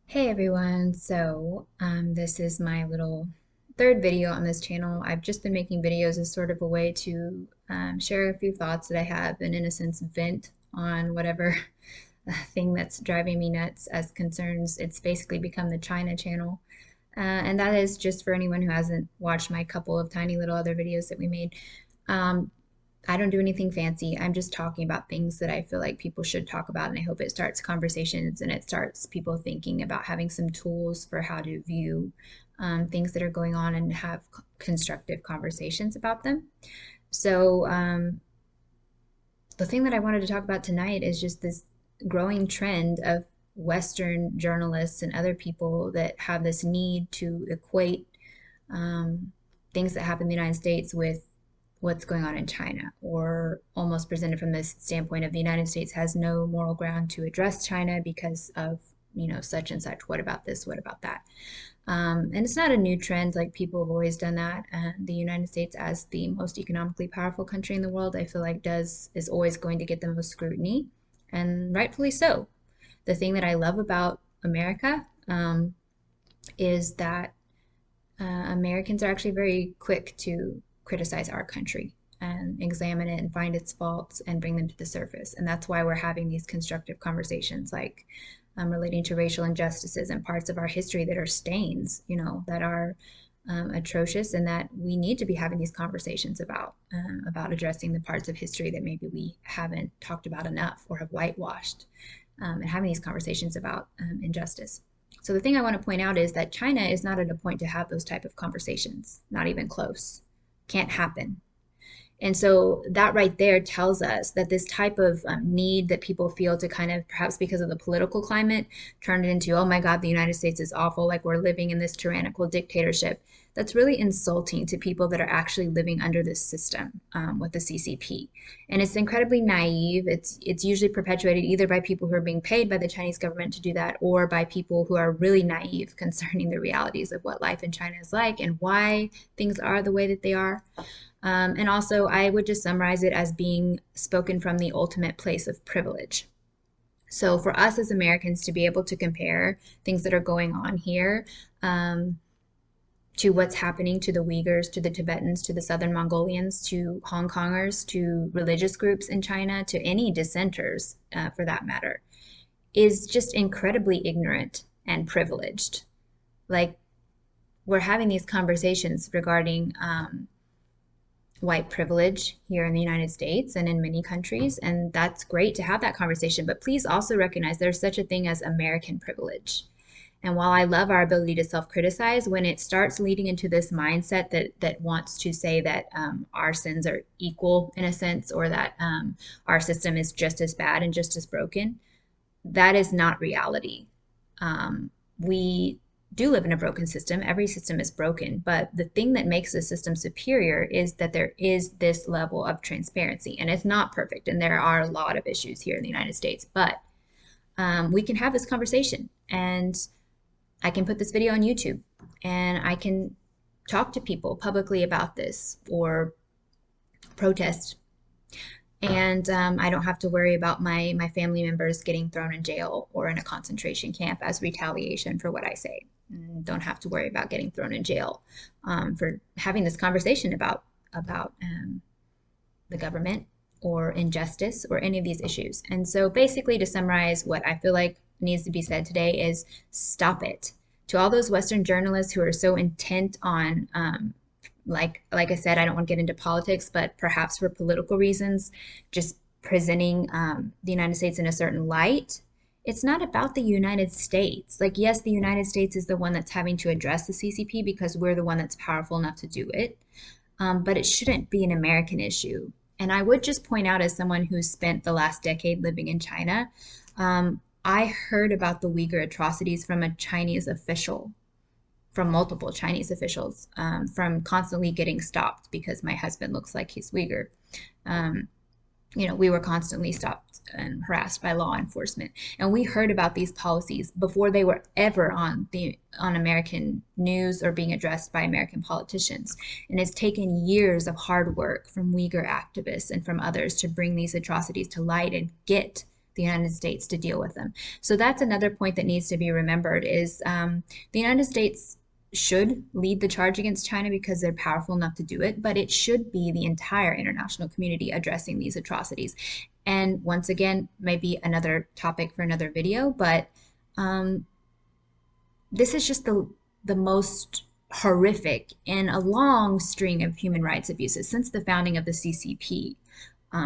Hey everyone, this is my little third video on this channel. I've just been making videos as sort of a way to share a few thoughts that I have and in a sense vent on whatever thing that's driving me nuts as concerns. It's basically become the China channel. And that is just for anyone who hasn't watched my couple of tiny little other videos that we made. Um, I don't do anything fancy. I'm just talking about things that I feel like people should talk about, and I hope it starts conversations and it starts people thinking about having some tools for how to view things that are going on and have constructive conversations about them. So, the thing that I wanted to talk about tonight is just this growing trend of Western journalists and other people that have this need to equate um, things that happen in the United States with what's going on in China, or almost presented from this standpoint of the United States has no moral ground to address China because of, such and such. What about this? What about that? And it's not a new trend. Like people have always done that. The United States, as the most economically powerful country in the world, I feel like is always going to get the most scrutiny, and rightfully so. The thing that I love about America is that Americans are actually very quick to criticize our country and examine it and find its faults and bring them to the surface. And that's why we're having these constructive conversations, like relating to racial injustices and parts of our history that are stains, that are atrocious, and that we need to be having these conversations about addressing the parts of history that maybe we haven't talked about enough or have whitewashed, and having these conversations about injustice. So the thing I want to point out is that China is not at a point to have those type of conversations, not even close. Can't happen. And so that right there tells us that this type of need that people feel to kind of, perhaps because of the political climate, turn it into, oh my God, the United States is awful, like we're living in this tyrannical dictatorship. That's really insulting to people that are actually living under this system with the CCP. And it's incredibly naive. It's usually perpetuated either by people who are being paid by the Chinese government to do that, or by people who are really naive concerning the realities of what life in China is like and why things are the way that they are. And also, I would just summarize it as being spoken from the ultimate place of privilege. So, for us as Americans to be able to compare things that are going on here to what's happening to the Uyghurs, to the Tibetans, to the Southern Mongolians, to Hong Kongers, to religious groups in China, to any dissenters for that matter, is just incredibly ignorant and privileged. Like, we're having these conversations regarding white privilege here in the United States and in many countries, and that's great to have that conversation. But please also recognize there's such a thing as American privilege. And while I love our ability to self-criticize, when it starts leading into this mindset that wants to say that our sins are equal in a sense, or that our system is just as bad and just as broken, that is not reality. We do live in a broken system. Every system is broken, but the thing that makes the system superior is that there is this level of transparency, and it's not perfect, and there are a lot of issues here in the United States, but we can have this conversation, and I can put this video on YouTube, and I can talk to people publicly about this or protest, and I don't have to worry about my family members getting thrown in jail or in a concentration camp as retaliation for what I say. Don't have to worry about getting thrown in jail for having this conversation about the government or injustice or any of these issues. And so basically, to summarize, what I feel like needs to be said today is stop it. To all those Western journalists who are so intent on like I said, I don't want to get into politics, but perhaps for political reasons, just presenting the United States in a certain light. It's not about the United States. Like, yes, the United States is the one that's having to address the CCP because we're the one that's powerful enough to do it. But it shouldn't be an American issue. And I would just point out, as someone who's spent the last decade living in China, I heard about the Uyghur atrocities from a Chinese official, from multiple Chinese officials, from constantly getting stopped because my husband looks like he's Uyghur. Um, we were constantly stopped and harassed by law enforcement, and we heard about these policies before they were ever on American news or being addressed by American politicians. And it's taken years of hard work from Uyghur activists and from others to bring these atrocities to light and get the United States to deal with them. So that's another point that needs to be remembered is the United States should lead the charge against China because they're powerful enough to do it, but it should be the entire international community addressing these atrocities. And once again, maybe another topic for another video, but um, this is just the most horrific in a long string of human rights abuses since the founding of the CCP.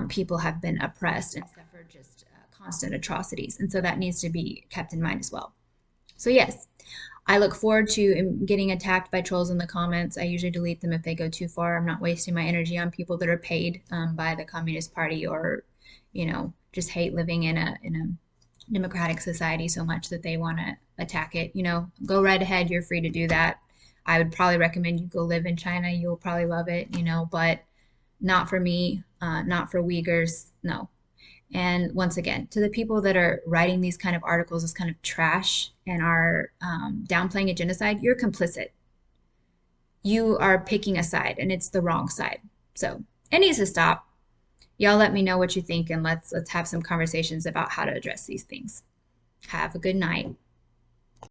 People have been oppressed and suffered just constant atrocities, and so that needs to be kept in mind as well. So yes, I look forward to getting attacked by trolls in the comments. I usually delete them if they go too far. I'm not wasting my energy on people that are paid by the Communist Party or, just hate living in a democratic society so much that they want to attack it. Go right ahead. You're free to do that. I would probably recommend you go live in China. You'll probably love it, but not for me, not for Uyghurs. No. And once again, to the people that are writing these kind of articles as kind of trash and are downplaying a genocide, you're complicit. You are picking a side, and it's the wrong side. So it needs to stop. Y'all let me know what you think, and let's have some conversations about how to address these things. Have a good night.